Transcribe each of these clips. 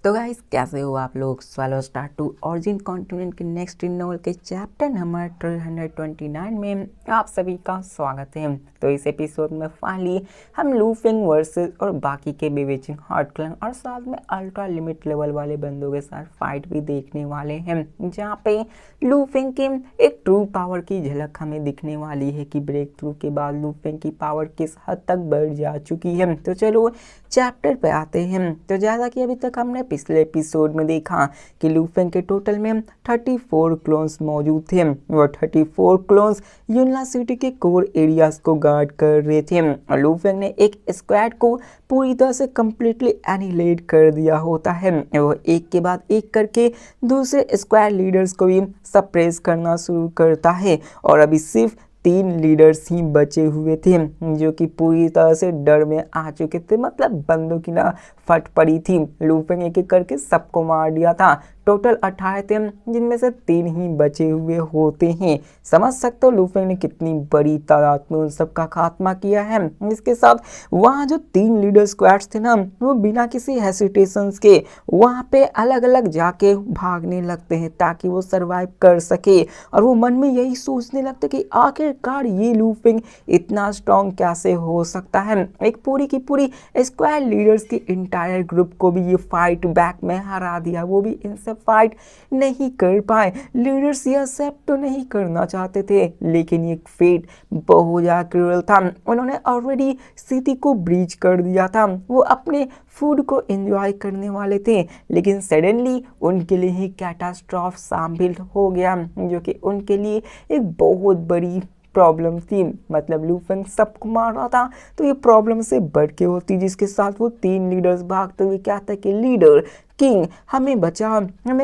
तो गाइस कैसे हो आप लोग। Swallowed star to origin continent के नेक्स्ट नॉवल के चैप्टर नंबर 329 में आप सभी का स्वागत है। तो इस एपिसोड में फाइनली हम लूफिंग वर्सेस और बाकी के बेविचिंग हार्ट क्लैन और साथ में अल्ट्रा लिमिट लेवल वाले बंदों के साथ फाइट भी देखने वाले हैं, जहाँ पे लूफिंग की एक ट्रू पावर की झलक हमें दिखने वाली है कि ब्रेक थ्रू के बाद लूफिंग की पावर किस हद तक बढ़ जा चुकी है। तो चलो चैप्टर पे आते हैं। तो जैसा कि अभी तक हमने पिछले एपिसोड में देखा कि लूफिंग के टोटल में 34 क्लोन्स मौजूद थे और 34 क्लोन्स यूनला सिटी के कोर एरियाज को गार्ड कर रहे थे और लूफिंग ने एक स्क्वाड को पूरी तरह से कंप्लीटली एनिहिलेट कर दिया होता है। वो एक के बाद एक करके दूसरे स्क्वाड लीडर्स को भी सप्रेस करना शुरू करता है और अभी सिर्फ 3 लीडर्स ही बचे हुए थे जो कि पूरी तरह से डर में आ चुके थे। मतलब बंदों की ना फट पड़ी थी। लूफिंग एक एक करके सबको मार दिया था। टोटल 18 थे जिनमें से 3 ही बचे हुए होते हैं। समझ सकते हो लूफिंग ने कितनी बड़ी तादाद में उन सबका खात्मा किया है। इसके साथ वहाँ जो 3 लीडर स्क्वाड्स थे ना, वो बिना किसी हेसिटेशंस के वहाँ पे अलग अलग जाके भागने लगते हैं ताकि वो सरवाइव कर सके और वो मन में यही सोचने लगते कि आखिरकार ये लूफिंग इतना स्ट्रॉन्ग कैसे हो सकता है। एक पूरी की पूरी स्क्वाड लीडर्स के इंटायर ग्रुप को भी ये फाइट बैक में हरा दिया। वो भी इनसे फाइट नहीं कर पाए। लीडर्स ये एक्सेप्ट तो नहीं करना चाहते थे, लेकिन ये फेट बहुत ज़्यादा क्रूअल था। उन्होंने ऑलरेडी सिटी को ब्रीच कर दिया था। वो अपने फूड को एंजॉय करने वाले थे, लेकिन सडनली उनके लिए ही कैटास्ट्रॉफ शामिल हो गया जो कि उनके लिए एक बहुत बड़ी प्रॉब्लम थी। मतलब लूफिंग सबको मार रहा था तो ये प्रॉब्लम से बढ़ के होती, जिसके साथ वो 3 लीडर्स भागते हुए कहते कि लीडर किंग हमें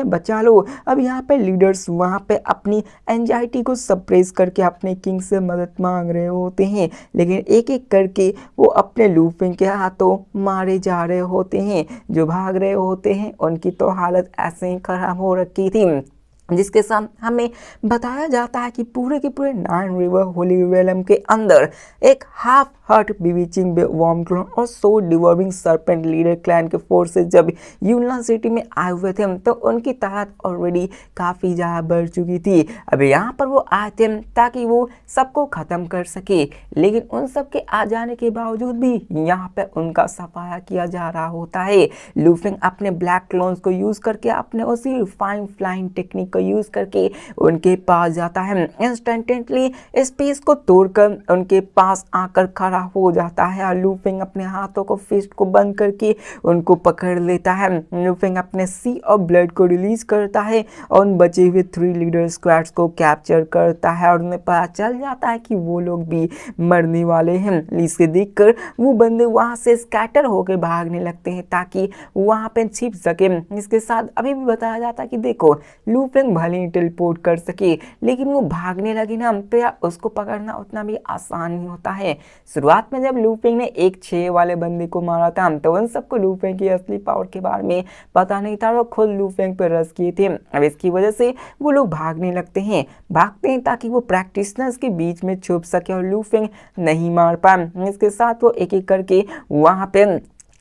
बचा लो। अब यहाँ पे लीडर्स वहाँ पे अपनी एंजाइटी को सप्रेस करके अपने किंग से मदद मांग रहे होते हैं, लेकिन एक एक करके वो अपने लूफिंग के हाथों मारे जा रहे होते हैं। जो भाग रहे होते हैं उनकी तो हालत ऐसे ही खराब हो रखी थी, जिसके साथ हमें बताया जाता है कि पूरे के पूरे 9 रिवर होली रेलम के अंदर एक हाफ हर्ट बीविचिंग वॉर्म क्लोन और सो डिवॉर्विंग सर्पेंट लीडर क्लैन के फोर्सेस जब यूनला सिटी में आए हुए थे तो उनकी ताकत ऑलरेडी काफ़ी ज़्यादा बढ़ चुकी थी। अब यहाँ पर वो आए थे ताकि वो सबको ख़त्म कर सके, लेकिन उन सब के आ जाने के बावजूद भी यहाँ पे उनका सफाया किया जा रहा होता है। लूफिंग अपने ब्लैक क्लोन्स को यूज़ करके अपने उसी रिफाइन फ्लाइंग टेक्निक को यूज़ करके उनके पास जाता है। इंस्टेंटली स्पेस को तोड़कर उनके पास आकर खड़ा हो जाता है और लूफिंग अपने हाथों को फिस्ट को बंद करके उनको पकड़ लेता है। लूफिंग अपने सी और ब्लड को रिलीज करता है और उन बचे हुए 3 लीडर स्क्वाड्स को कैप्चर करता है और उन्हें पता चल जाता है कि वो लोग भी मरने वाले हैं। इसे देखकर वो बंदे वहां से स्कैटर होकर भागने लगते हैं ताकि वहां पे छिप सके। इसके साथ अभी भी बताया जाता है कि देखो लूफिंग भले ही टेलीपोर्ट कर सके, लेकिन वो भागने लगी ना तो यार उसको पकड़ना उतना भी आसान नहीं होता है। शुरुआत में जब लूफिंग ने एक 6 वाले बंदे को मारा था तो उन सबको लूफिंग की असली पावर के बारे में पता नहीं था। वो खुद लूफिंग पर रस किए थे। अब इसकी वजह से वो लोग भागने लगते हैं ताकि वो प्रैक्टिशनर्स के बीच में छुप सके और लूफिंग नहीं मार पाए। इसके साथ वो एक एक करके वहां पे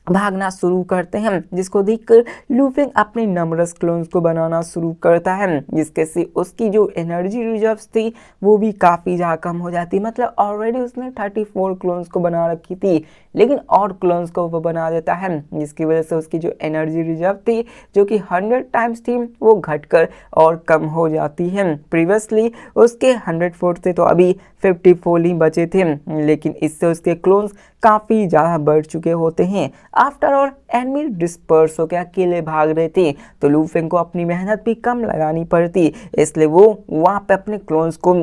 भागना शुरू करते हैं, जिसको देखकर लूफिंग अपने नमरस क्लोन्स को बनाना शुरू करता है, जिसके से उसकी जो एनर्जी रिजर्व्स थी वो भी काफ़ी ज़्यादा कम हो जाती। मतलब ऑलरेडी उसने 34 क्लोन्स को बना रखी थी, लेकिन और क्लोन्स को वो बना देता है, जिसकी वजह से उसकी जो एनर्जी रिजर्व थी जो कि 100 टाइम्स थी वो घटकर और कम हो जाती है। प्रीवियसली उसके 104 थे तो अभी 54 ही बचे थे, लेकिन इससे उसके क्लोन्स काफ़ी ज़्यादा बढ़ चुके होते हैं। आफ्टर ऑल एनिमी डिस्पर्स होकर अकेले भाग रहे थे तो लूफिंग को अपनी मेहनत भी कम लगानी पड़ती, इसलिए वो वहाँ पे अपने क्लोन्स को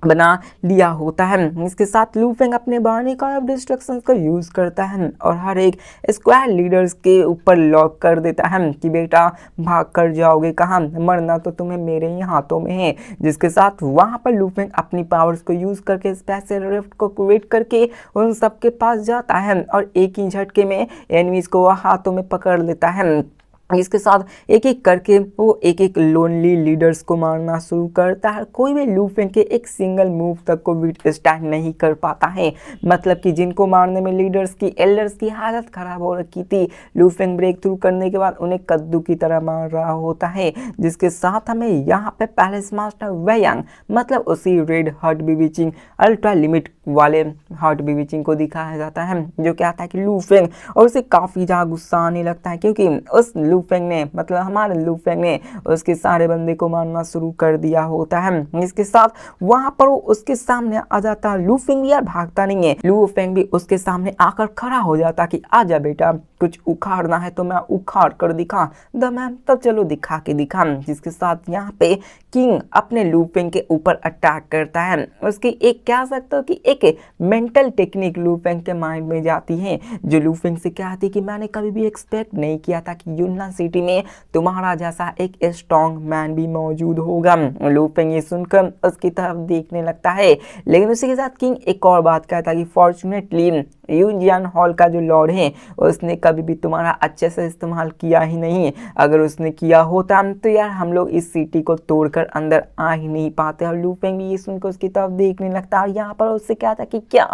बना लिया होता है। इसके साथ लूफिंग अपने बानी का डिस्ट्रक्शंस का यूज़ करता है और हर एक स्क्वाड लीडर्स के ऊपर लॉक कर देता है कि बेटा भाग कर जाओगे कहाँ, मरना तो तुम्हें मेरे ही हाथों में है। जिसके साथ वहाँ पर लूफिंग अपनी पावर्स को यूज़ करके स्पेशल रिफ्ट को क्रिएट करके उन सबके पास जाता है और एक ही झटके में एनिमीज को हाथों में पकड़ लेता है। इसके साथ एक एक करके वो एक एक लोनली लीडर्स को मारना शुरू करता है। कोई भी लू फेंग के एक सिंगल मूव तक को विथस्टैंड नहीं कर पाता है। मतलब कि जिनको मारने में लीडर्स की एल्डर्स की हालत खराब हो रखी थी, लू फेंग ब्रेक थ्रू करने के बाद उन्हें कद्दू की तरह मार रहा होता है। जिसके साथ हमें यहाँ पे पैलेस मास्टर वेयांग मतलब उसी रेड हार्ट बीविचिंग अल्ट्रा लिमिट वाले हार्ट बीविचिंग को दिखाया जाता है, जो कहता है कि लू फेंग, और उसे काफ़ी ज़्यादा गुस्सा आने लगता है क्योंकि उस लू फेंग ने मतलब हमारे लू फेंग ने उसके सारे बंदे को मारना शुरू कर दिया होता है। इसके साथ वहां पर वो उसके सामने आ जाता है। लू फेंग भी यार भागता नहीं है, लू फेंग भी उसके सामने आकर खड़ा हो जाता कि आजा बेटा, कुछ उखाड़ना है तो मैं उखाड़ कर दिखा द मैम, तब चलो दिखा के दिखा। जिसके साथ यहाँ पे किंग अपने लू फेंग के ऊपर अटैक करता है। उसकी एक कह सकते हो कि एक मेंटल टेक्निक लू फेंग के माइंड में जाती है, जो लू फेंग से कहती है कि मैंने कभी भी एक्सपेक्ट नहीं किया था कि यूनान सिटी में तुम्हारा जैसा एक स्ट्रॉन्ग मैन भी मौजूद होगा। लू फेंग ये सुनकर उसकी तरफ देखने लगता है, लेकिन उसी के साथ किंग एक और बात कहता है कि फॉर्चुनेटली यूजियन हॉल का जो लॉर्ड है उसने कभी भी तुम्हारा अच्छे से इस्तेमाल किया ही नहीं। अगर उसने किया होता तो यार हम लोग इस सिटी को तोड़कर अंदर आ ही नहीं पाते। और लू फेंग भी ये सुनकर उसकी तरफ देखने लगता है। यहाँ पर उससे क्या था कि क्या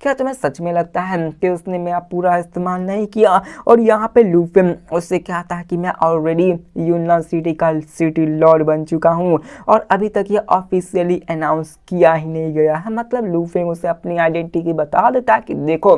क्या तुम्हें सच में लगता है कि उसने मेरा पूरा इस्तेमाल नहीं किया? और यहाँ पे लू फेंग उससे कहता है कि मैं ऑलरेडी यूनान सिटी का सिटी लॉर्ड बन चुका हूँ और अभी तक ये ऑफिशियली अनाउंस किया ही नहीं गया है। मतलब लू फेंग उसे अपनी आइडेंटिटी बता देता है कि देखो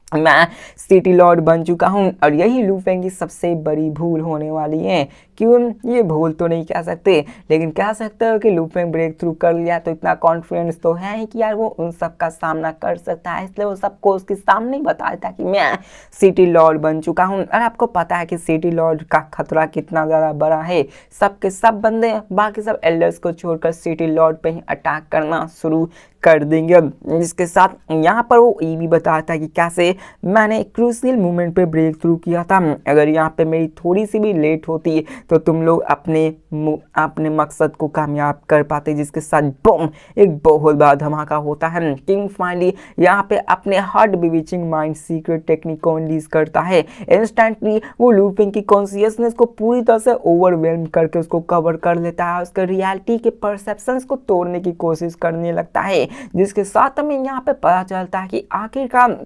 मैं सिटी लॉर्ड बन चुका हूँ। और यही लू फेंग की सबसे बड़ी भूल होने वाली है। क्यों, ये भूल तो नहीं कह सकते, लेकिन कह सकते हो कि लू फेंग ब्रेक थ्रू कर लिया तो इतना कॉन्फिडेंस तो है ही कि यार वो उन सब का सामना कर सकता है, इसलिए वो सबको उसके सामने ही बताया था कि मैं सिटी लॉर्ड बन चुका हूँ। और आपको पता है कि सिटी लॉर्ड का खतरा कितना ज़्यादा बड़ा है। सबके सब बंदे बाकी सब एल्डर्स को छोड़कर सिटी लॉर्ड पे ही अटैक करना शुरू कर देंगे। जिसके साथ यहाँ पर वो ये भी बताता है कि कैसे मैंने क्रूशियल मोमेंट पे ब्रेक थ्रू किया था। अगर यहाँ पे मेरी थोड़ी सी भी लेट होती तो तुम लोग अपने मकसद को कामयाब कर पाते। जिसके साथ बम एक बहुत बड़ा धमाका होता है। किंग फाइनली यहाँ पे अपने हार्ट बीविचिंग माइंड सीक्रेट टेक्निक को अनलीज करता है। इंस्टेंटली वो लू फेंग की कॉन्शियसनेस को पूरी तरह से ओवरवेल्म करके उसको कवर कर लेता है। उसके रियलिटी के परसेप्शंस को तोड़ने की कोशिश करने लगता है। जिसके साथ हमें यहाँ पे पता चलता है कि आखिरकार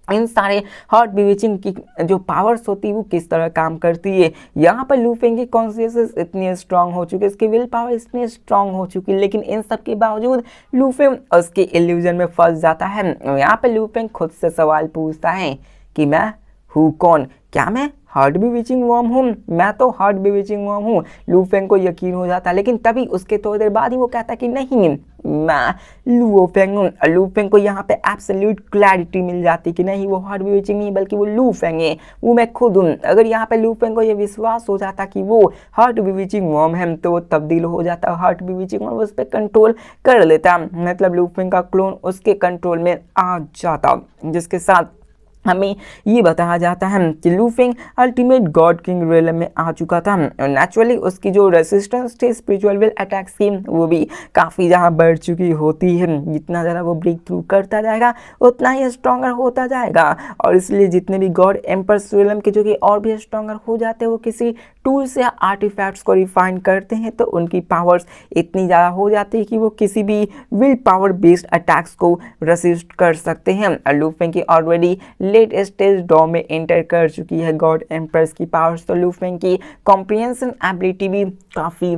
इन सारे हार्ट बीविचिंग की जो पावर्स होती है वो किस तरह काम करती है। यहाँ पर लू फेंग की कॉन्शियसनेस इतनी स्ट्रांग हो चुकी है, इसकी विल पावर इतनी स्ट्रांग हो चुकी है, लेकिन इन सब के बावजूद लू फेंग उसके इल्यूजन में फंस जाता है। यहाँ पे लू फेंग खुद से सवाल पूछता है कि मैं हूँ कौन? क्या मैं हार्ट बीविचिंग वर्म हूँ? मैं तो हार्ट बीविचिंग वर्म हूँ। लू फेंग को यकीन हो जाता है, लेकिन तभी उसके थोड़ी देर बाद ही वो कहता है कि नहीं, मैं लू फेंग हूँ। लू फेंग को यहाँ पे एब्सोल्यूट क्लैरिटी मिल जाती कि नहीं, वो हार्ट बीविचिंग नहीं बल्कि वो लू फेंग है, वो मैं खुद हूँ। अगर यहाँ पे लू फेंग को ये विश्वास हो जाता कि वो हार्ट बीविचिंग वर्म है तो वो तब्दील हो जाता, हार्ट बीविचिंग वर्म उस पर कंट्रोल कर लेता, मतलब लू फेंग का क्लोन उसके कंट्रोल में आ जाता। जिसके साथ हमें ये बताया जाता है कि लू Feng ultimate God king realm में आ चुका था। नेचुरली उसकी जो रेसिस्टेंस थी स्पिरिचुअल विल अटैक्स की वो भी काफ़ी ज़्यादा बढ़ चुकी होती है। जितना ज़्यादा वो ब्रेक थ्रू करता जाएगा उतना ही स्ट्रॉन्गर होता जाएगा। और इसलिए जितने भी गॉड एम्पर्स रियलम के जो कि और भी स्ट्रॉन्गर हो जाते हैं वो किसी टूल्स या आर्टिफैक्ट्स को रिफाइन करते हैं तो उनकी पावर्स इतनी ज़्यादा हो जाती है कि वो किसी भी विल पावर बेस्ड अटैक्स को रेसिस्ट कर सकते हैं। लू फेंग की ऑलरेडी लेट स्टेज डॉ में एंटर कर चुकी है गॉड एम्प्रेस की पावर्स, तो लू फेंग की कॉम्प्रिहेंशन एबिलिटी भी काफ़ी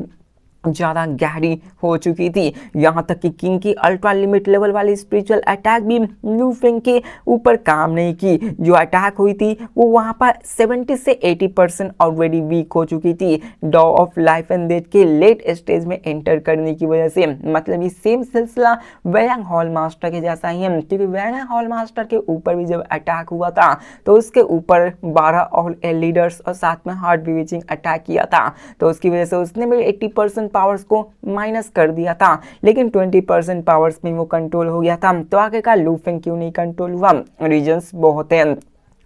ज़्यादा गहरी हो चुकी थी। यहाँ तक कि किंग की अल्ट्रा लिमिट लेवल वाली स्पिरिचुअल अटैक भी लू फेंग के ऊपर काम नहीं की। जो अटैक हुई थी वो वहाँ पर 70 से 80% ऑलरेडी वीक हो चुकी थी डॉ ऑफ लाइफ एंड डेथ के लेट स्टेज में एंटर करने की वजह से। मतलब ये सेम सिलसिला वैयांग हॉल मास्टर के जैसा ही है, क्योंकि वैयांग हॉल मास्टर के ऊपर भी जब अटैक हुआ था तो उसके ऊपर 12 ऑल लीडर्स और साथ में हार्ट बीविचिंग अटैक किया था, तो उसकी वजह से उसने भी 80% पावर्स को माइनस कर दिया था, लेकिन 20% पावर्स में वो कंट्रोल हो गया था। तो आखिरकार लू फेंग क्यों नहीं कंट्रोल हुआ? रीजंस बहुत हैं।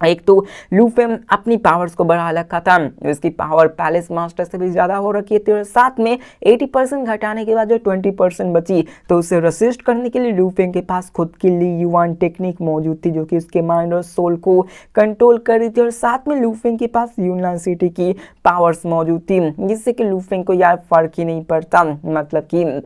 एक तो लूफेम अपनी पावर्स को बढ़ा रखा था, उसकी पावर पैलेस मास्टर से भी ज़्यादा हो रखी थी और साथ में 80% घटाने के बाद जो 20% बची तो उसे रसिस्ट करने के लिए लूफेम के पास खुद की ली युआन टेक्निक मौजूद थी जो कि उसके माइंड और सोल को कंट्रोल कर रही थी और साथ में लूफेम के पास यूनान सिटी की पावर्स मौजूद थी जिससे कि लूफेम को यार फर्क ही नहीं पड़ता, मतलब कि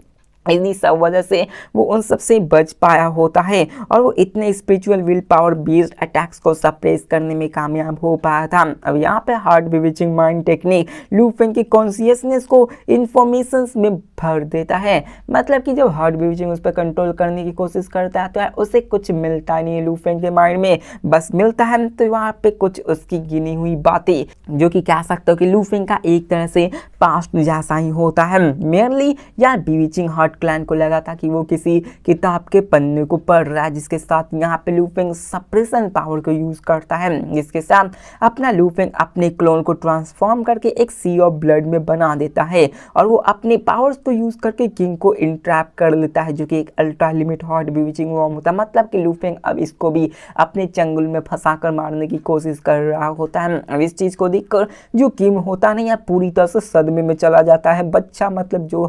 इन्हीं सब वजह से वो उन सब से बच पाया होता है और वो इतने spiritual will power based attacks को सप्रेस करने में कामयाब हो पाया था। अब यहाँ पे हार्ट बिविचिंग माइंड टेक्निक लूफेंग की कॉन्शियसनेस को इंफॉर्मेशंस में भर देता है, मतलब कि जब हार्ट बिविचिंग उस पर कंट्रोल करने की कोशिश करता है तो यार उसे कुछ मिलता नहीं है लूफेंग के माइंड में, बस मिलता है तो वहाँ पे कुछ उसकी गिनी हुई बातें जो कि कह सकते हो कि लूफेंग का एक तरह से पास्ट जैसा ही होता है। मेनली यार बिविचिंग हार्ट क्लैन को लगा था कि वो किसी किताब के पन्ने को पढ़ रहा है जिसके साथ यहाँ पे लूफेंग सप्रेशन पावर को यूज करता है, जिसके साथ अपना लूफेंग अपने क्लोन को ट्रांसफॉर्म करके एक सी ऑफ ब्लड में बना देता है और वो अपने पावर्स को यूज करके किंग को इंट्रैप कर लेता है जो कि एक अल्ट्रा लिमिट हार्ट बिविचिंग वॉर्म होता है, मतलब कि लूफेंग अब इसको भी अपने चंगुल में फंसा कर मारने की कोशिश कर रहा होता है। अब इस चीज को देखकर जो किंग होता नहीं है पूरी तरह से सदमे में चला जाता है, बच्चा मतलब जो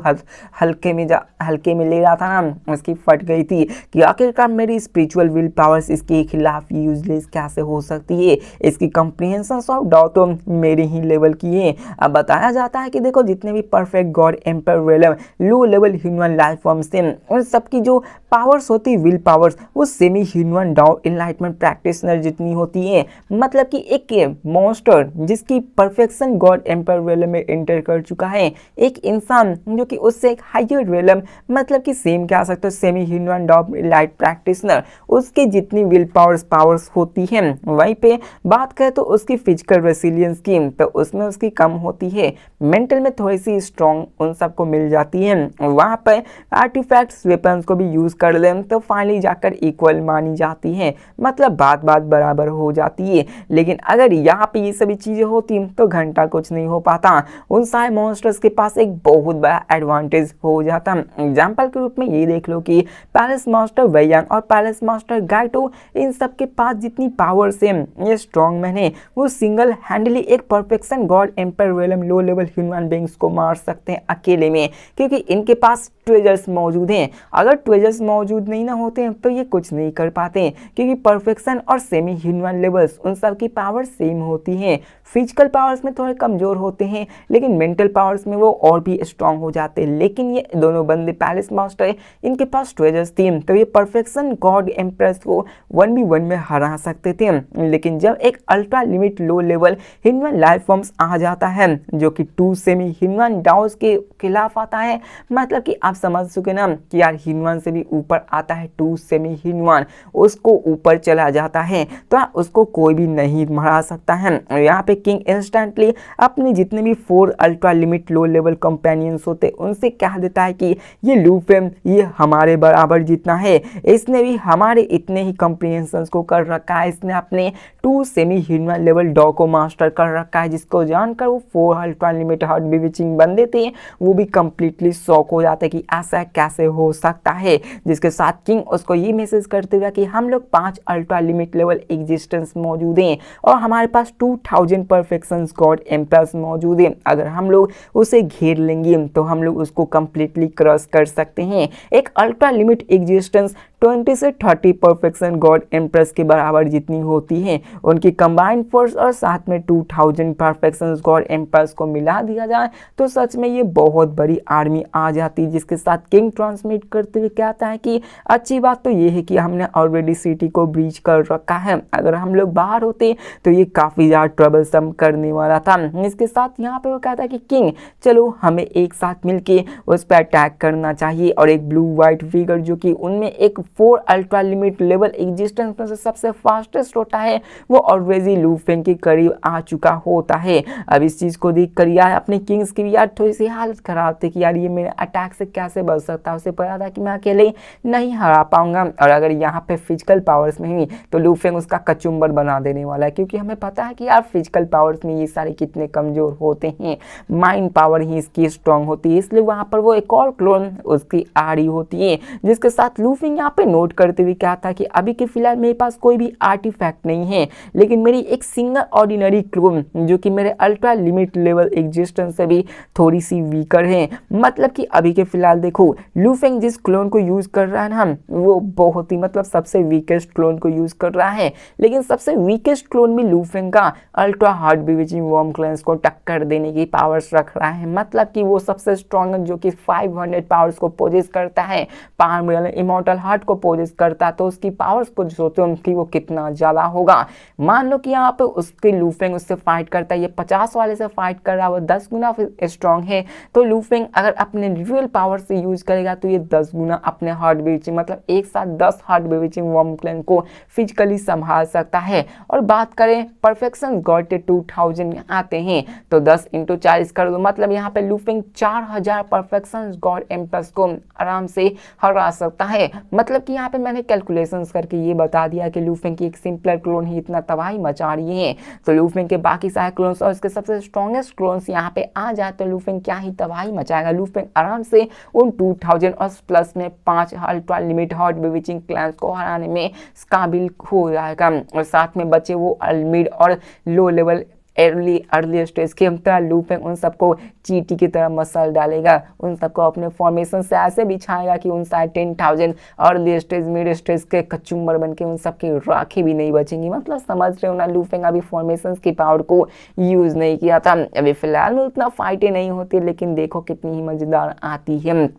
हल्के में ले रहा था ना उसकी फट गई थी कि आखिरकार मेरी स्पिरिचुअल विल पावर्स इसके खिलाफ यूजलेस कैसे हो सकती है, इसकी कॉम्प्रिहेंशन ऑफ डाउ तो मेरे ही लेवल की है। अब बताया जाता है कि देखो जितने भी perfect god emperor realm low level human life forms थे उन सबकी जो पावर्स होती विल पावर्स वो semi human Dao enlightenment practitioner जितनी होती है, मतलब कि एक मॉन्स्टर जिसकी परफेक्शन गॉड एम्पर वेलम में एंटर कर चुका है, एक इंसान जो कि उससे एक हायर वेलम मतलब कि सेम कह सकते हो सेमी ह्यूमन डाउ लाइट प्रैक्टिशनर उसके जितनी विल पावर्स होती है। वहीं पे बात करें तो उसकी फिजिकल रेसिलियंस की तो उसमें उसकी कम होती है, मेंटल में थोड़ी सी स्ट्रॉन्ग उन सबको मिल जाती है, वहाँ पर आर्टिफैक्ट्स वेपन्स को भी यूज कर लें तो फाइनली जाकर इक्वल मानी जाती है, मतलब बात बराबर हो जाती है। लेकिन अगर यहाँ पे ये सभी चीजें होती तो घंटा कुछ नहीं हो पाता, उन सारे मॉन्स्टर्स के पास एक बहुत बड़ा एडवांटेज हो जाता। एग्जाम्पल के रूप में ये देख लो कि पैलेस मास्टर वैयांग और पैलेस मास्टर गाइटो इन सब के पास जितनी पावर्स है ये स्ट्रॉन्ग मैन है वो सिंगल हैंडली एक perfection god emperor realm low level human beings को मार सकते हैं अकेले में, क्योंकि इनके पास ट्रेजर्स मौजूद हैं। अगर ट्रेजर्स मौजूद नहीं ना होते हैं तो ये कुछ नहीं कर पाते क्योंकि परफेक्शन और सेमी ह्यूमन लेवल्स उन सब की पावर सेम होती हैं। फिजिकल पावर्स में थोड़े कमजोर होते हैं लेकिन मेंटल पावर्स में वो और भी स्ट्रांग हो जाते हैं। लेकिन ये दोनों बंदे पैलेस मास्टर है इनके पास ट्रेजर्स थी तो ये परफेक्शन गॉड एम्प्रेस को 1v1 में हरा सकते थे। लेकिन जब एक ultra limit low level human life forms आ जाता है जो कि 2 सेमी ह्यूमन डाउस के खिलाफ आता है, मतलब कि आप समझ चुके ना कि यार ह्यूमन से भी ऊपर आता है 2 सेमी ह्यूमन, उसको ऊपर चला जाता है तो उसको कोई भी नहीं मार सकता है। यहाँ पे किंग इंस्टेंटली अपने जितने भी 4 ultra limit low level companions होते उनसे कह देता है कि ये लूफेम ये हमारे बराबर जितना है, इसने भी हमारे इतने ही कंप्रिहेंशंस को कर रखा है, इसने अपने 2 सेमी ह्यूमन लेवल डॉग को मास्टर कर रखा है, जिसको जानकर वो 4 अल्ट्रा लिमिट हार्ट बिविचिंग बंदे थे वो भी कंप्लीटली शॉक हो जाते कि ऐसा कैसे हो सकता है। जिसके साथ किंग उसको ये मैसेज करते हुए कि हम लोग 5 अल्ट्रा लिमिट लेवल एग्जिस्टेंस मौजूद हैं और हमारे पास 2000 परफेक्शंस गॉड एम्पर्स मौजूद हैं, अगर हम लोग उसे घेर लेंगे तो हम लोग उसको कंप्लीटली क्रॉस कर सकते हैं। एक अल्ट्रा लिमिट एग्जिस्टेंस 20 से 30 परफेक्शन गॉड एम्प्रेस के बराबर जितनी होती है, उनकी कंबाइंड फोर्स और साथ में 2000 परफेक्शन गॉड एम्प्रेस को मिला दिया जाए तो सच में ये बहुत बड़ी आर्मी आ जाती है। जिसके साथ किंग ट्रांसमिट करते हुए कहता है कि अच्छी बात तो ये है कि हमने ऑलरेडी सिटी को ब्रीच कर रखा है, अगर हम लोग बाहर होते तो ये काफ़ी ज़्यादा ट्रबल सम करने वाला था। इसके साथ यहाँ पे वो कहता है कि किंग चलो हमें एक साथ मिलके उस पर अटैक करना चाहिए और एक ब्लू वाइट फिगर जो कि उनमें एक 4 अल्ट्रा लिमिट लेवल एग्जिस्टेंस में से सबसे फास्टेस्ट होता है वो ऑलरेडी लूफेंग के करीब आ चुका होता है। अब इस चीज़ को देख कर यार अपने किंग्स की भी यार थोड़ी सी हालत खराब थी कि यार ये मेरे अटैक से कैसे बच सकता है, उसे पता था कि मैं अकेले नहीं हरा पाऊंगा और अगर यहाँ पे फिजिकल पावर्स में ही तो लूफेंग उसका कचुम्बर बना देने वाला है, क्योंकि हमें पता है कि यार फिजिकल पावर्स में ये सारे कितने कमजोर होते हैं, माइंड पावर ही इसकी स्ट्रांग होती है, इसलिए वहाँ पर वो एक और क्लोन उसकी आ रही होती है। जिसके साथ लूफेंग यहाँ पे पे नोट करते हुए क्या था कि अभी के फिलहाल मेरे पास कोई भी आर्टिफैक्ट नहीं है, लेकिन मेरी एक सिंगल ऑर्डिनरी क्लोन जो कि मेरे अल्ट्रा लिमिट लेवल एग्जिस्टेंस से भी थोड़ी सी वीकर है। मतलब कि अभी के फिलहाल देखो लू फेंग जिस क्लोन को यूज कर रहा है ना, वो बहुत ही मतलब सबसे वीकेस्ट क्लोन को यूज कर रहा है, लेकिन सबसे वीकेस्ट क्लोन भी लू फेंग का अल्ट्रा हार्ट बीविचिंग वर्म क्लेंस को टक्कर देने की पावर्स रख रहा है। मतलब कि वो सबसे स्ट्रॉन्ग जो कि 500 पावर्स को पोजेस करता है, पावर इमॉर्टल हार्ट को पोजेस करता है, तो उसकी पावर्स को सोचो कि वो कितना ज्यादा होगा। मान लो कि यहाँ पे उसके लू फेंग उससे फाइट करता है, ये 50 वाले से फाइट कर रहा है, वो 10 गुना स्ट्रॉन्ग है, तो लू फेंग अगर अपने रियल पावर से यूज करेगा तो ये 10 गुना अपने हार्ट बीविचिंग मतलब एक साथ 10 हार्ट बीविचिंग वर्म क्लेन को फिजिकली संभाल सकता है। और बात करें परफेक्शन गॉड के 2000 आते हैं तो 10 × 40 कर दो, मतलब यहाँ पे लू फेंग 4000 परफेक्शन गॉड एम्प्रेस को आराम से हरा सकता है। मतलब कि यहाँ पे मैंने कैलकुलेशंस करके ये बता दिया कि लू फेंग की एक सिंपलर क्लोन ही इतना तबाही मचा रही है, तो लू फेंग के बाकी सारे क्लोन्स और इसके सबसे स्ट्रॉन्गेस्ट क्लोन्स यहाँ पे आ जाए तो लू फेंग क्या ही तबाही मचाएगा। लू फेंग आराम से उन 2000 और प्लस में 5 अल्ट्रा लिमिट हॉट बीविचिंग क्लैंस को हराने में काबिल हो जाएगा। और साथ में बचे वो मिड और लो लेवल अर्ली स्टेज के तरह लू फेंग उन सबको चींटी की तरह मसल डालेगा, उन सबको अपने फॉर्मेशन से ऐसे बिछाएगा कि उन सारे 10,000 अर्ली स्टेज मिड स्टेज के कचुम्बर बन के उन सबकी राखें भी नहीं बचेंगी। मतलब समझ रहे हो ना, लू फेंग अभी फॉर्मेशन की पावर को यूज नहीं किया था। अभी फिलहाल में उतना फाइटें नहीं होती, लेकिन देखो कितनी ही मजेदार आती है,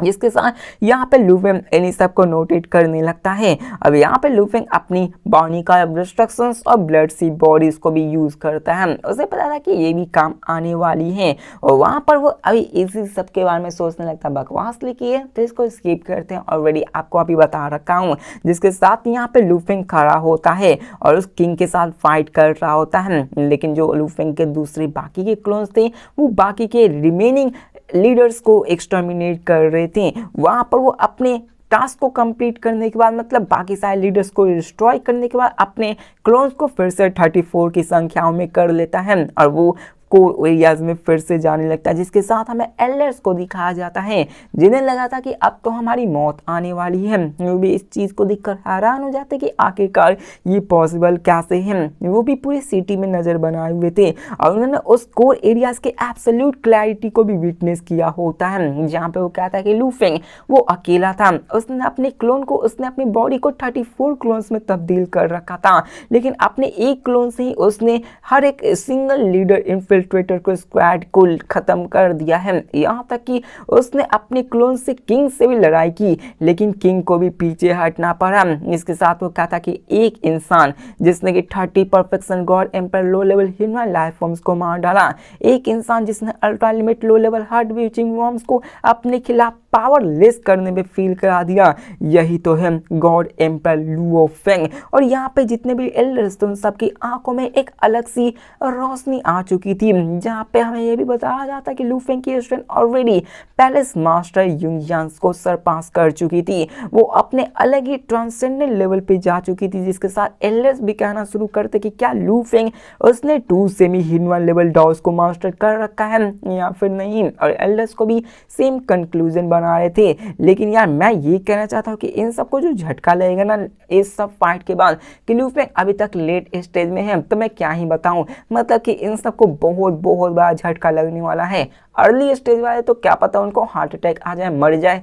जिसके साथ यहाँ पे लू फेंग इन सब को नोटेट करने लगता है। अब यहाँ पे लू फेंग अपनी बॉडी का रिस्ट्रक्शंस और ब्लड सी बॉडीज को भी यूज करता है, उसे पता था कि ये भी काम आने वाली है, और वहाँ पर वो अभी इसी सब के बारे में सोचने लगता है। बकवास लिखी है तो इसको स्किप करते हैं, ऑलरेडी आपको अभी बता रखा हूँ। जिसके साथ यहाँ पे लू फेंग खड़ा होता है और उस किंग के साथ फाइट कर रहा होता है, लेकिन जो लू फेंग के दूसरे बाकी के क्लोन्स थे वो बाकी के रिमेनिंग लीडर्स को एक्सटर्मिनेट कर रहे थे। वहां पर वो अपने टास्क को कंप्लीट करने के बाद मतलब बाकी सारे लीडर्स को डिस्ट्रॉय करने के बाद अपने क्लोन्स को फिर से 34 की संख्याओं में कर लेता है और वो कोर एरियाज में फिर से जाने लगता है। जिसके साथ हमें एल्डर्स को दिखाया जाता है जिन्हें लगा था कि अब तो हमारी मौत आने वाली है। वो भी इस चीज को देखकर हैरान हो जाते कि आखिरकार ये पॉसिबल कैसे है। वो भी पूरी सिटी में नजर बनाए हुए थे और उन्होंने उस कोर एरियाज के एब्सोल्यूट क्लैरिटी को भी विटनेस किया होता है, जहाँ पे वो कहता है कि लू फेंग वो अकेला था, उसने अपने क्लोन को उसने अपनी बॉडी को 34 क्लोन्स में तब्दील कर रखा था, लेकिन अपने एक क्लोन से ही उसने हर एक सिंगल लीडर इन्फिल्ट्रेटर को स्क्वाड को खत्म कर दिया है। यहाँ तक कि उसने अपने क्लोन से किंग से भी लड़ाई की, लेकिन किंग को भी पीछे हटना पड़ा। इसके साथ वो कहा था कि एक इंसान जिसने कि 30 perfection god emperor low level human life forms को मार डाला, एक इंसान जिसने ultra limit low level heart bitching worms को अपने खिलाफ पावरलेस करने में फील करा दिया, यही तो है गॉड एम्पर लू फेंग। और यहाँ पे जितने भी एल्डर्स थे उन सबकी आंखों में एक अलग सी रोशनी आ चुकी थी, जहाँ पे हमें यह भी बताया जाता कि लू फेंग की स्ट्रेंथ ऑलरेडी पैलेस मास्टर युंगयांस को सरपास कर चुकी थी, वो अपने अलग ही ट्रांसेंडेंट लेवल पे जा चुकी थी। जिसके साथ एल्डर्स भी कहना शुरू करते कि क्या लू फेंग उसने 2 सेमी ह्यूमन लेवल डॉग्स को मास्टर कर रखा है या फिर नहीं, और एल्डर्स को भी सेम कंक्लूजन बना रहे थे। लेकिन यार मैं ये कहना चाहता हूँ कि इन सबको जो झटका लगेगा ना इस सब फाइट के बाद कि लू फेंग अभी तक लेट स्टेज में है, तो मैं क्या ही बताऊं, मतलब कि इन सबको बहुत बहुत बड़ा झटका लगने वाला है। अर्ली स्टेज वाले तो क्या पता उनको हार्ट अटैक आ जाए, मर जाए,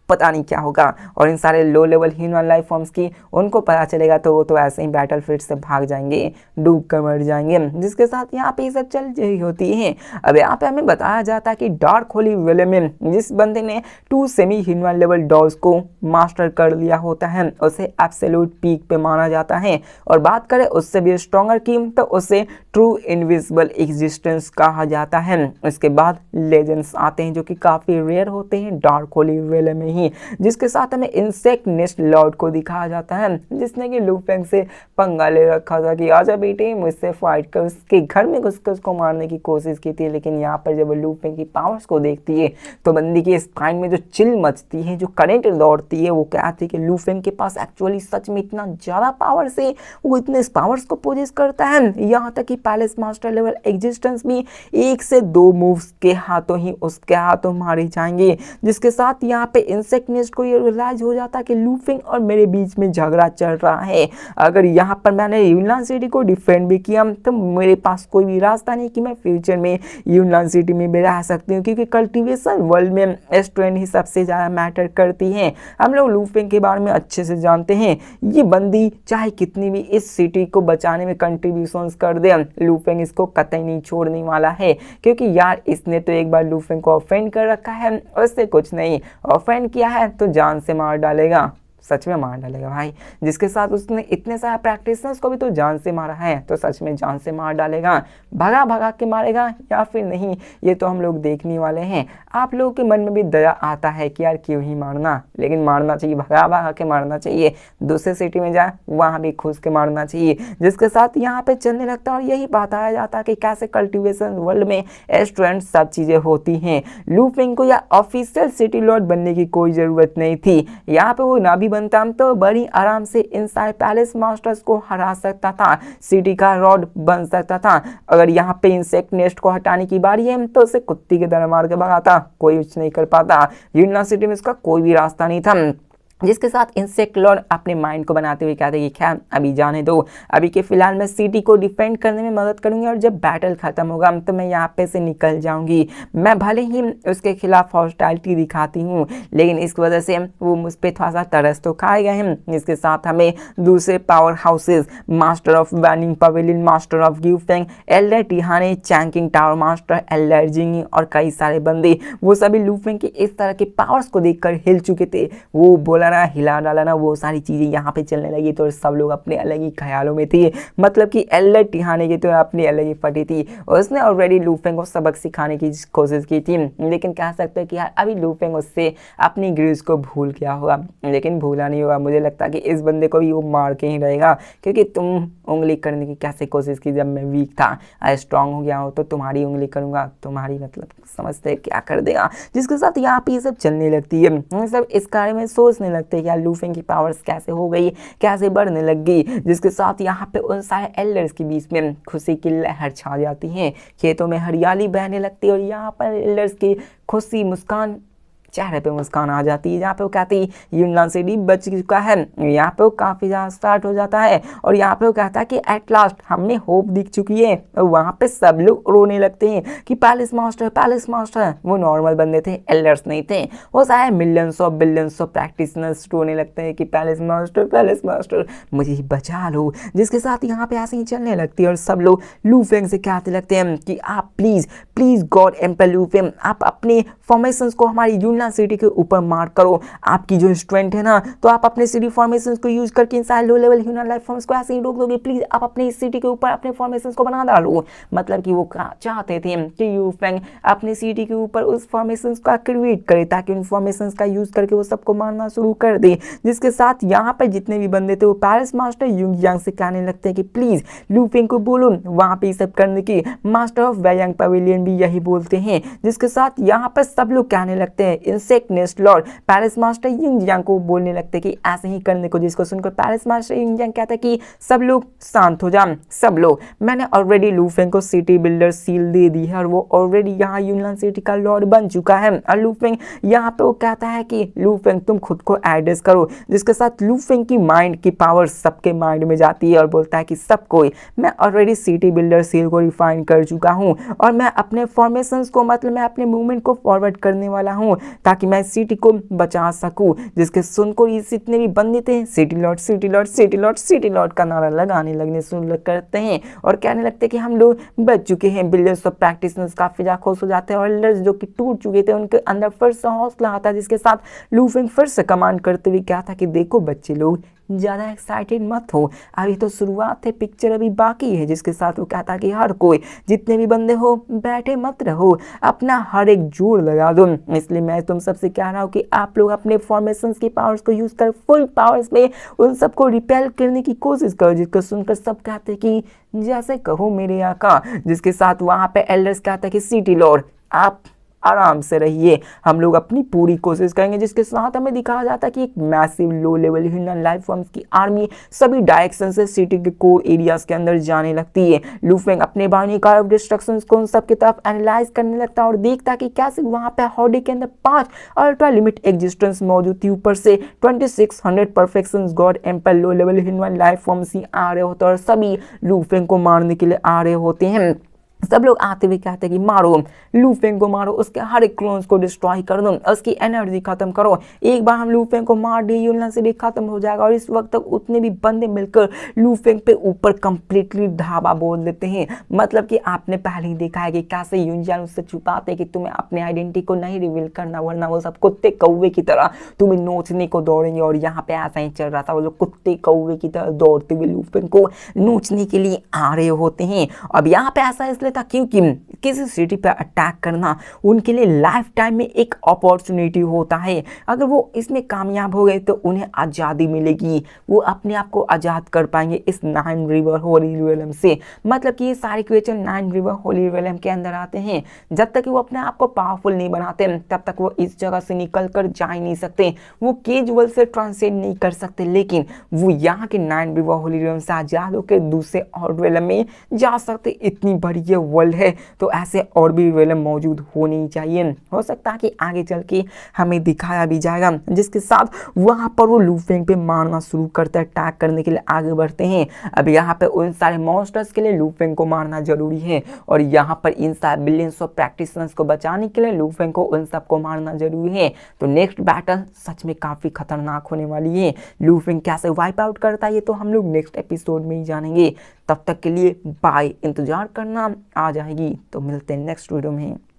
पता नहीं क्या होगा। और इन सारे लो लेवल ह्यूमन लाइफ फॉर्म्स की उनको पता चलेगा तो वो तो ऐसे ही बैटलफील्ड से भाग जाएंगे, डूब कर मर जाएंगे। जिसके साथ यहाँ पे ये सब चल रही होती है। अब यहाँ पे हमें बताया जाता है कि डार्क होली वेले में जिस बंदे ने 2 सेमी ह्यूमन लेवल डॉग्स को मास्टर कर लिया होता है उसे एब्सोल्यूट पीक पे माना जाता है, और बात करें उससे भी स्ट्रॉन्गर की तो उसे ट्रू इनविजिबल एग्जिस्टेंस कहा जाता है। इसके बाद लेजेंड्स आते हैं जो कि काफी रेयर होते हैं डार्क होली वेले में ही, जिसके साथ हमें इंसेक्ट नेस्ट लॉर्ड को दिखाया जाता है जिसने कि लू फेंग से पंगा ले रखा था कि आजा बेटे मुझसे फाइट कर, उसके घर में घुसकर उसको मारने की कोशिश की थी। लेकिन यहाँ पर जब लू फेंग की पावर्स को देखती है तो बंदी के स्पाइन में जो चिल मचती है, जो करंट दौड़ती है, वो कहती है कि लू फेंग के पास एक्चुअली सच में इतना ज्यादा पावर से वो इतने पावर्स को पोजेस करता है। यहाँ तक कि पैलेस मास्टर लेवल एग्जिस्टेंस भी 1 से 2 मूव्स के हाथों ही उसके हाथों मारे जाएंगे। जिसके साथ यहाँ पे इंसेक्ट नेस्ट को ये रियलाइज हो जाता है कि लूफिंग और मेरे बीच में झगड़ा चल रहा है। अगर यहाँ पर मैंने यूनान सिटी को डिफेंड भी किया तो मेरे पास कोई भी रास्ता नहीं कि मैं फ्यूचर में यूनान सिटी में भी रह सकती हूँ, क्योंकि कल्टीवेशन वर्ल्ड में स्ट्रेंथ ही सबसे ज़्यादा मैटर करती है। हम लोग लूफिंग के बारे में अच्छे से जानते हैं। ये बंदी चाहे कितनी भी इस सिटी को बचाने में कंट्रीब्यूशंस कर दे, लूफिंग इसको कतई नहीं छोड़ने वाला है, क्योंकि यार इसने तो एक बार लूफिंग को ऑफेंड कर रखा है, उससे कुछ नहीं, ऑफेंड किया है तो जान से मार डालेगा, सच में मार डालेगा भाई। जिसके साथ उसने इतने सारे प्रैक्टिशनर्स को भी तो जान से मारा है, तो सच में जान से मार डालेगा। भगा भगा के मारेगा या फिर नहीं, ये तो हम लोग देखने वाले हैं। आप लोगों के मन में भी दया आता है कि यार क्यों ही मारना, लेकिन मारना चाहिए, भगा भगा के मारना चाहिए। दूसरे सिटी में जाए वहाँ भी घुस के मारना चाहिए। जिसके साथ यहाँ पे चलने लगता है और यही बताया जाता है कि कैसे कल्टीवेशन वर्ल्ड में स्टूडेंट सब चीज़ें होती हैं। लूफिंग को या ऑफिशियल सिटी लॉर्ड बनने की कोई ज़रूरत नहीं थी। यहाँ पे वो ना भी बनता तो बड़ी आराम से इनसाइड पैलेस मास्टर्स को हरा सकता था, सिटी का रॉड बन सकता था। अगर यहाँ पे इंसेक्ट नेस्ट को हटाने की बारी है तो उसे कुत्ती के तरह मार के भगाता, कोई कुछ नहीं कर पाता। यूनान सिटी में इसका कोई भी रास्ता नहीं था। जिसके साथ इंसेक्ट लॉर्ड अपने माइंड को बनाते हुए कहते हैं कि खैर अभी जाने दो, अभी के फिलहाल मैं सिटी को डिफेंड करने में मदद करूंगी और जब बैटल खत्म होगा तो मैं यहाँ पे से निकल जाऊंगी। मैं भले ही उसके खिलाफ हॉस्टाइलिटी दिखाती हूँ, लेकिन इस वजह से वो मुझ पर थोड़ा सा तरस तो खाए गए हैं। इसके साथ हमें दूसरे पावर हाउसेज, मास्टर ऑफ वैनिंग पवेलियन, मास्टर ऑफ गिवफेंग, एल्डर टिहाने, चैंकिंग टावर मास्टर, एल्डर जिंग और कई सारे बंदे, वो सभी लूफिंग के इस तरह के पावर्स को देखकर हिल चुके थे। वो बोला ना, हिला डाला ना, वो सारी चीजें यहाँ पे चलने लगी तो सब लोग अपने अलग ही ख्यालों में थे। मतलब कि एल्डर टिहाने की तो अपनी अलग ही फटी थी, उसने ऑलरेडी लूफिंग को सबक सिखाने की कोशिश की थी, लेकिन कह सकते हैं कि यार अभी लूफिंग उससे अपनी ग्रीस को भूल गया होगा, लेकिन भूला नहीं होगा। मुझे लगता है कि इस बंदे को भी वो मार के ही रहेगा, क्योंकि तुम उंगली करने की कैसे कोशिश की जब मैं वीक था, स्ट्रांग हो गया हो तो तुम्हारी उंगली करूंगा, तुम्हारी मतलब समझते क्या कर देगा। जिसके साथ यहाँ पे ये सब चलने लगती है, हम सब इस बारे में सोचने लगते हैं कि यार लूफिंग की पावर्स कैसे हो गई, कैसे बढ़ने लग गई। जिसके साथ यहाँ पे उन सारे एल्डर्स के बीच में खुशी की लहर छा जाती है, खेतों में हरियाली बहने लगती है और यहाँ पर एल्डर्स की खुशी मुस्कान, चेहरे पे मुस्कान आ जाती है। जहाँ पे वो कहती है यूनान सिटी बच चुका है, यहाँ पे वो काफ़ी ज़्यादा स्टार्ट हो जाता है और यहाँ पे वो कहता है कि एट लास्ट हमें होप दिख चुकी है। और वहाँ पे सब लोग रोने लगते हैं कि पैलेस मास्टर। वो नॉर्मल बंदे थे, एल्डर्स नहीं थे, वो सारे millions of billions of practitioners रोने लगते हैं कि पैलेस मास्टर मुझे ही बचा लो। जिसके साथ यहाँ पे ऐसे ही चलने लगती है और सब लोग लूफिंग से कहते लगते हैं कि आप प्लीज गॉड एम्पर लूफिंग, आप अपने फॉर्मेशंस को हमारी यूनान सिटी के ऊपर मार करो। आपकी जो स्ट्रेंथ है ना, तो आप अपने सिटी फॉर्मेशंस को यूज करके इन सारे लो लेवल ह्यूमन लाइफ फॉर्म्स को ऐसे ही रोक दोगे। प्लीज आप अपने इस सिटी के ऊपर अपने फॉर्मेशंस को बना डालो। मतलब कि वो चाहते थे कि यूफेंग अपनी सिटी के ऊपर उस फॉर्मेशंस का क्रिएट करे ताकि उन फॉर्मेशंस का यूज करके वो सबको मारना शुरू कर दे। जिसके साथ यहाँ पर जितने भी बंदे थे वो पैलेस मास्टर यूंग यांग से कहने लगते हैं कि प्लीज लूफिंग को बोलो वहां पे सब करने की। मास्टर ऑफ वैयांग पवेलियन भी यही बोलते हैं। जिसके साथ यहाँ पर सब लोग कहने लगते हैं, insect nest lord palace master Yung Yang को बोलने लगते हैं कि ऐसे ही करने को। जिसको सुनकर पैलेस मास्टर यूंग यांग कहता है कि सब लोग शांत हो जाओ, सब लोग, मैंने ऑलरेडी लूफेंग को सिटी बिल्डर सील दे दी है और वो ऑलरेडी यहाँ यूनान सिटी का लॉर्ड बन चुका है। और लूफेंग यहाँ पे वो कहता है कि लूफेंग तुम खुद को एड्रेस करो। जिसके साथ लूफेंग की माइंड की पावर सबके माइंड में जाती है और बोलता है कि सब कोई, मैं ऑलरेडी सिटी बिल्डर सील को रिफाइन कर चुका हूँ और मैं अपने फॉर्मेशंस को, मतलब मैं अपने मूवमेंट को फॉरवर्ड करने वाला हूँ ताकि मैं सिटी को बचा सकूं। जिसके सुनकर जितने भी बंदे थे सिटी लॉर्ड का नारा लगाने लगने शुरू करते हैं और कहने लगते हैं कि हम लोग बच चुके हैं। बिलियंस ऑफ प्रैक्टिशनर्स काफी ज्यादा खुश हो जाते हैं और एल्डर्स जो कि टूट चुके थे उनके अंदर फिर से हौसला आता है। जिसके साथ लूफिंग फिर से कमांड करते हुए क्या था कि देखो बच्चे लोग, ज़्यादा एक्साइटेड मत हो, अभी तो शुरुआत है, पिक्चर अभी बाकी है। जिसके साथ वो कहता कि हर कोई, जितने भी बंदे हो, बैठे मत रहो, अपना हर एक जोर लगा दो। इसलिए मैं तुम सबसे कह रहा हूँ कि आप लोग अपने फॉर्मेशंस की पावर्स को यूज कर फुल पावर्स में उन सबको रिपेल करने की कोशिश करो। जिसको सुनकर सब कहते कि जैसे कहो मेरे आका। जिसके साथ वहाँ पे एल्डर्स कहता है कि सिटी लॉर्ड, आप आराम से रहिए, हम लोग अपनी पूरी कोशिश करेंगे। जिसके साथ हमें दिखाया जाता है कि एक मैसिव लो लेवल ह्यूमन लाइफ फॉर्म्स की आर्मी सभी डायरेक्शन से सिटी के कोर एरियाज के अंदर जाने लगती है। लू फेंग अपने बायोनिक ऑफ डिस्ट्रक्शंस को उन सब की तरफ एनालाइज करने लगता है और देखता है कि कैसे वहां पे हॉडी के अंदर 5 अल्ट्रा लिमिट एग्जिस्टेंस मौजूद थी। ऊपर से 2600 perfections god emperor low level human life forms ही आ रहे होते हैं और सभी लू फेंग को मारने के लिए आ रहे होते हैं। सब लोग आते हुए कहते हैं कि मारो, लू फेंग को मारो, उसके हर एक क्लोन्स को डिस्ट्रॉय कर दो, उसकी एनर्जी खत्म करो। एक बार हम लू फेंग को मार दिए, यूनियन सिटी खत्म हो जाएगा और इस वक्त तक उतने भी बंदे मिलकर लू फेंग पे ऊपर कंप्लीटली ढाबा बोल देते हैं। मतलब कि आपने पहले ही देखा है कि कैसे यूनियन उससे छुपाते हैं कि तुम्हें अपने आइडेंटिटी को नहीं रिवील करना, वरना वो सब कुत्ते कौवे की तरह तुम्हें नोचने को दौड़ेंगे। और यहाँ पे ऐसा ही चल रहा था, वो जो कुत्ते कौवे की तरह दौड़ते हुए लू फेंग को नोचने के लिए आ रहे होते हैं। अब यहाँ पे ऐसा इसलिए था क्योंकि किसी सिटी पर अटैक करना उनके लिए लाइफ टाइम में एक अपॉर्चुनिटी होता है। अगर वो इसमें कामयाब हो गए तो उन्हें आज़ादी मिलेगी, वो अपने आप को आज़ाद कर पाएंगे इस 9 रिवर होली रियलम से। मतलब कि ये सारे क्रिएचर 9 रिवर होली रियलम के अंदर आते हैं। जब तक वो अपने आप को पावरफुल नहीं बनाते तब तक वो इस जगह से निकल कर जा ही नहीं सकते, वो केजुअल से ट्रांसेंड नहीं कर सकते। लेकिन वो यहाँ के 9 रिवर होली रियलम से आज़ाद होकर दूसरे और रियलम में जा सकते। इतनी बड़ी ये वर्ल्ड है तो ऐसे और भी रियलम मौजूद होनी चाहिए। हो सकता है कि आगे चल के हमें दिखाया भी जाएगा। जिसके साथ वहां पर वो लू फेंग पे मारना शुरू करते हैं, अटैक करने के लिए आगे बढ़ते हैं। अब यहाँ पे उन सारे मॉन्स्टर्स के लिए लू फेंग को मारना जरूरी है और यहाँ पर इन सारे बिलियंस ऑफ प्रैक्टिशनर्स को बचाने के लिए लू फेंग को उन सबको मारना जरूरी है। तो नेक्स्ट बैटल सच में काफी खतरनाक होने वाली है। लू फेंग कैसे वाइप आउट करता है ये तो हम लोग नेक्स्ट एपिसोड में ही जानेंगे। तब तक के लिए बाय, इंतजार करना, आ जाएगी। तो मिलते हैं नेक्स्ट वीडियो में।